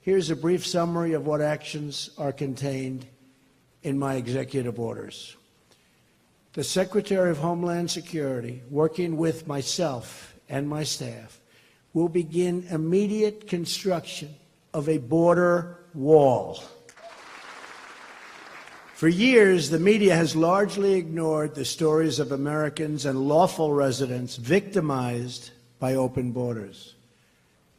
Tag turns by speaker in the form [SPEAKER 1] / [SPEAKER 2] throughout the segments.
[SPEAKER 1] Here's a brief summary of what actions are contained in my executive orders. The Secretary of Homeland Security, working with myself and my staff, will begin immediate construction of a border wall. For years, the media has largely ignored the stories of Americans and lawful residents victimized by open borders.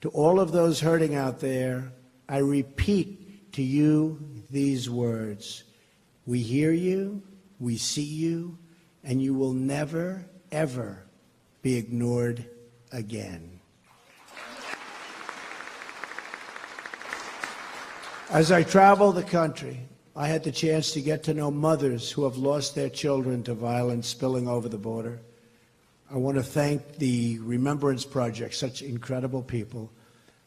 [SPEAKER 1] To all of those hurting out there, I repeat to you these words. We hear you, we see you, and you will never, ever be ignored again. As I travel the country, I had the chance to get to know mothers who have lost their children to violence spilling over the border. I want to thank the Remembrance Project, such incredible people,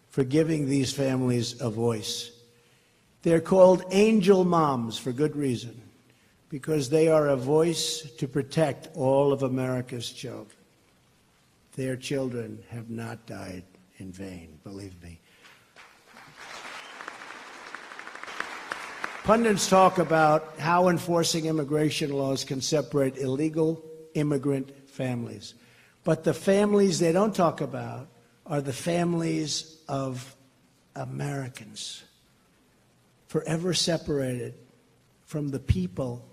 [SPEAKER 1] for giving these families a voice. They're called angel moms for good reason, because they are a voice to protect all of America's children. Their children have not died in vain, believe me. Pundits talk about how enforcing immigration laws can separate illegal immigrant families. But the families they don't talk about are the families of Americans, forever separated from the people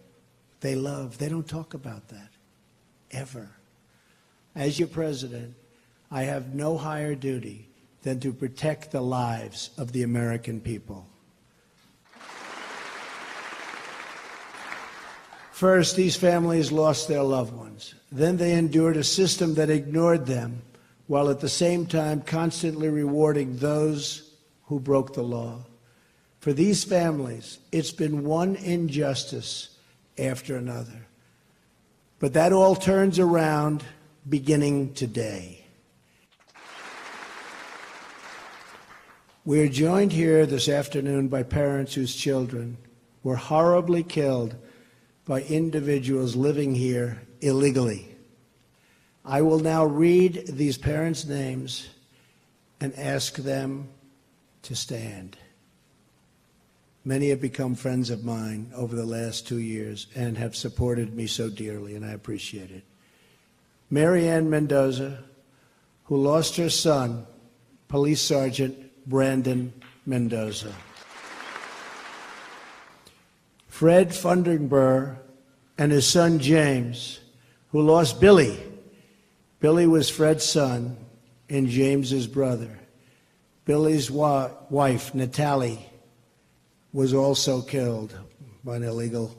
[SPEAKER 1] they love. They don't talk about that, ever. As your president, I have no higher duty than to protect the lives of the American people. First, these families lost their loved ones. Then they endured a system that ignored them, while at the same time constantly rewarding those who broke the law. For these families, it's been one injustice after another. But that all turns around beginning today. We are joined here this afternoon by parents whose children were horribly killed by individuals living here illegally. I will now read these parents' names and ask them to stand. Many have become friends of mine over the last 2 years and have supported me so dearly, and I appreciate it. Mary Ann Mendoza, who lost her son, Police Sergeant Brandon Mendoza. Fred Funderburg and his son James, who lost Billy. Billy was Fred's son and James's brother. Billy's wife, Natalie, was also killed by an illegal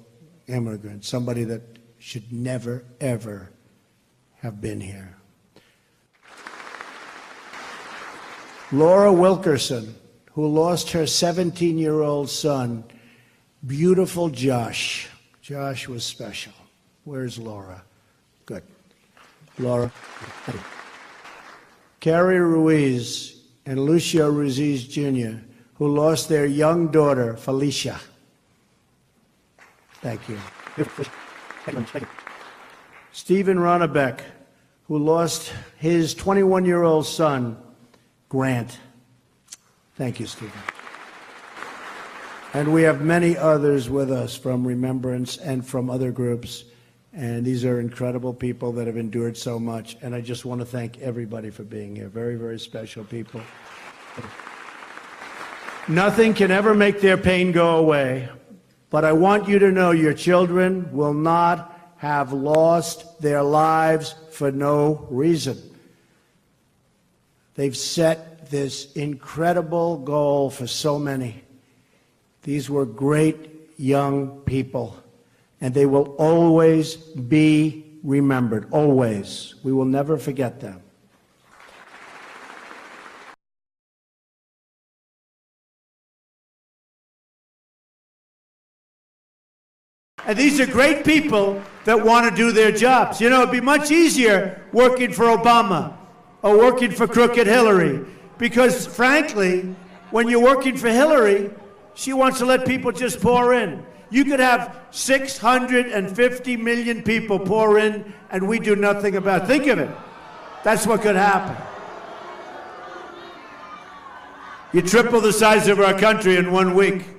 [SPEAKER 1] immigrant, somebody that should never, ever have been here. Laura Wilkerson, who lost her 17-year-old son, beautiful Josh. Josh was special. Where's Laura? Good. Laura. Carrie Ruiz and Lucio Ruiz Jr., who lost their young daughter, Felicia. Thank you. Stephen Ronnebeck, who lost his 21-year-old son, Grant. Thank you, Stephen. And we have many others with us from Remembrance and from other groups. And these are incredible people that have endured so much. And I just want to thank everybody for being here. Very, very special people. Nothing can ever make their pain go away. But I want you to know your children will not have lost their lives for no reason. They've set this incredible goal for so many. These were great young people, and they will always be remembered, always. We will never forget them. And these are great people that want to do their jobs. You know, it'd be much easier working for Obama or working for crooked Hillary, because frankly, when you're working for Hillary, she wants to let people just pour in. You could have 650 million people pour in, and we do nothing about it. Think of it. That's what could happen.
[SPEAKER 2] You triple the size of our country in 1 week.